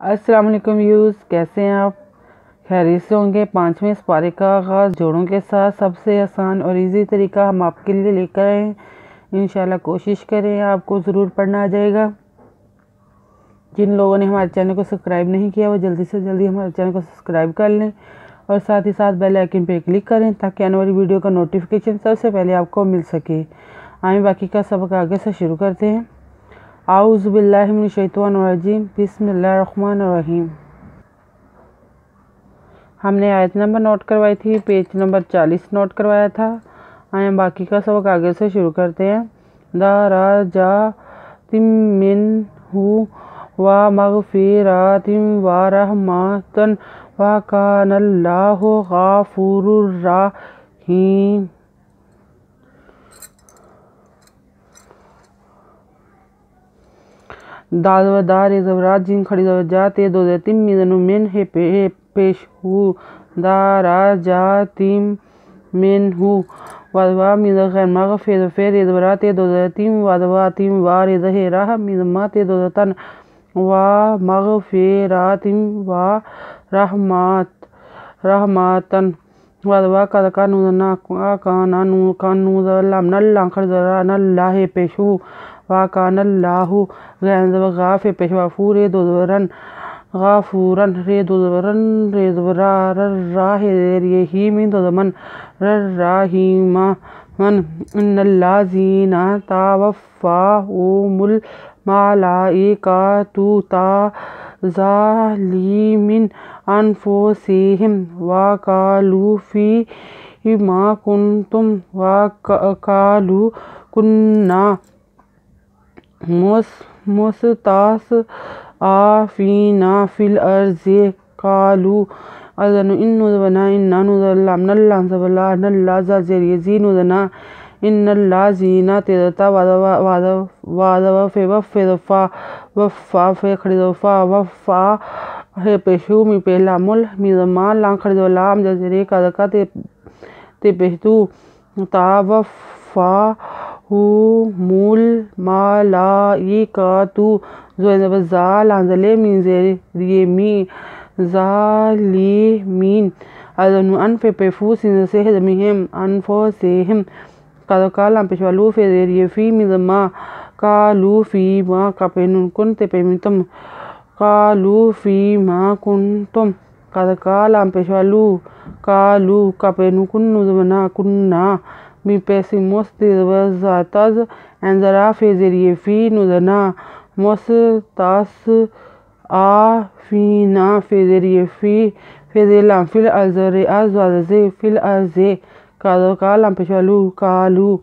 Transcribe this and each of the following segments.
अस्सलाम वालेकुम व्यूज़, कैसे हैं आप? खैरियत से होंगे। 5वें पारे का आगाज़ जोड़ों के साथ सबसे आसान और इजी तरीका हम आपके लिए लेकर आए हैं। इंशाल्लाह कोशिश करें, आपको ज़रूर पढ़ना आ जाएगा। जिन लोगों ने हमारे चैनल को सब्सक्राइब नहीं किया वो जल्दी से जल्दी हमारे चैनल को सब्सक्राइब कर लें और साथ ही साथ बेल आइकन पे क्लिक करें ताकि आने वाली वीडियो का नोटिफिकेशन सबसे पहले आपको मिल सके। आइए बाकी का सबक आगे से शुरू करते हैं। आऊज़ु बिल्लाहि मिनश शैतानिर रजीम, बिस्मिल्लाहिर्रहमानिर्रहीम। हमने आयत नंबर नोट करवाई थी, पेज नंबर 40 नोट करवाया था। आइए बाकी का सबक आगे से शुरू करते हैं। दराजातिम मिनहु व मग़फ़िरतिन व रहमतन व कानल्लाहु गफ़ूरुर रहीम। दाल व दार ज़बरात जिन खड़ी जाते दो तिम मिदनु मिन है पेश हु दाराजातिम मिनहु वदवा मिद खैर मग़फ़िर फेर ज़बरात दो तिम वदवा तिम वार ज़हे राह मिदमात दो तन व मग़फ़िरतिन व रहमतन वदवा कदका नुदना काना नु कानू ज़लम नल्ला खड़ ज़रा नल्ला है पेशु वाकानल्लाहु गाफ़े पेशवाफूर दोरन गाफूरन रे दोरन रे राहे ही मिन दोमन राहीमा मन इन्नल्लाज़ीना तवफ़ाहुमुल मलाइकातु ज़ालिमिन अनफुसिहिम वक़ालू फ़ीमा कुन्तुम वक़ालू कुन्ना मुस्तज़अफ़ीना फ़िल अर्ज़ि क़ालू अज़नु इन्नुज़बना इन्ना नुज़ल्लम नल्ला ज़बला नल्ला ज़ज़ेरियज़ी नुज़ना इन्नल्लाज़ीना तेज़ता वादवा फ़े वफ़ा फ़े खड़िदफ़ा वफ़ा है पेशू मी पेलामुल मिज़मा लां खड़िदलाम ज़ज़ेरे कदका ते पेशतू तावफ़ा हुमुल मलाइकातु ज़ाल अंज़ले मिन ज़ेरियमी ज़ालिमीन अज़नु अनफ़े पेफूसिन से ज़मीहिम अनफुसिहिम कदकालम पेशवालू फ़े ज़ेरिय फ़ी मिज़मा कालू फ़ीमा कपेनुन कुन्ते पेमितम कालू फ़ीमा कुन्तुम कदकालम पेशवालू कालू कपेनु कुन्नु ज़बना कुन्ना मी पैसी मुस्तज़ एंजरा फ़े ज़ेरिए फ़ी नुज़ना मुस्तज़अफ़ीना फ़े ज़ेरिए फ़ी फ़ेज़ेलाम फ़िल अर्ज़े अज़े फ़िल अर्ज़े कालम पेशवालू कालू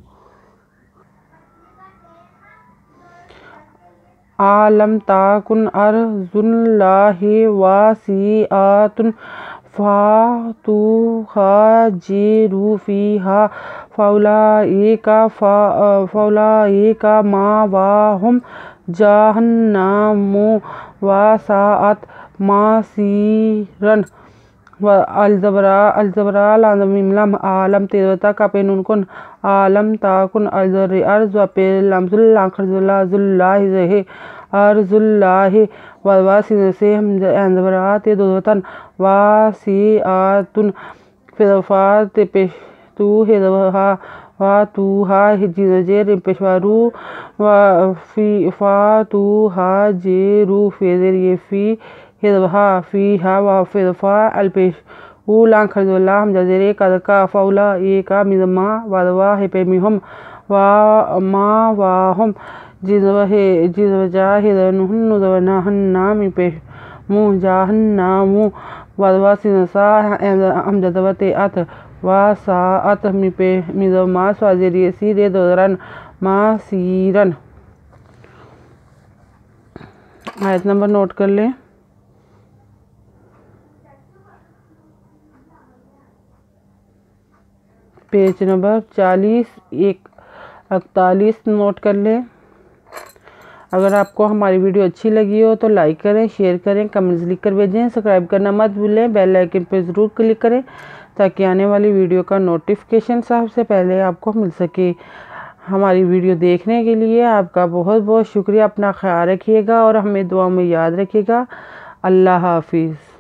आलम ताकुन अर्ज़ुल्लाहि वासिअतुन फ़तुहाजिरू फ़ीहा फ़उलाइका मावाहुम जहन्नमु वसाअत मसीरन अलज़बरा लाज़मिम आलम तेज़ता कपेनुन कुन आलम ताकुन अर्ज़ पेलम ज़ुल्ला खड़ज़ुल्ला ज़ुल्लाहि ज़हे अर्ज़ुल्लाहि ववासिन से हम एंज़बरात दोतन वासिअतुन फ़िज़फ़ात पेशतू हेज़हा फ़तुहा जेर पेशवारू फ़तुहाजिरू फ़े ज़ेरिए फ़ी हेज़हा फ़ीहा फ़िज़फ़ा अलपेश लां खड़ज़ुल्ला हम ज़ेरे कदका फ़उलाइका मिज़मा वदवा है पेमिहुम वाहुम जिज़वजाहिदनुहुन्नु ज़वना हन्ना मी पेश मुँह जहन्नमु वदवा सिनसा हमजदवते अत वसाअत मिज़मा स्वाज़ेरिय सीरे दोरन मासीरन। आयत नंबर नोट कर लें। पेज नंबर 41 नोट कर लें। अगर आपको हमारी वीडियो अच्छी लगी हो तो लाइक करें, शेयर करें, कमेंट्स लिख कर भेजें। सब्सक्राइब करना मत भूलें, बेल आइकन पर ज़रूर क्लिक करें ताकि आने वाली वीडियो का नोटिफिकेशन सबसे पहले आपको मिल सके। हमारी वीडियो देखने के लिए आपका बहुत बहुत शुक्रिया। अपना ख्याल रखिएगा और हमें दुआ में याद रखिएगा। اللہ حافظ۔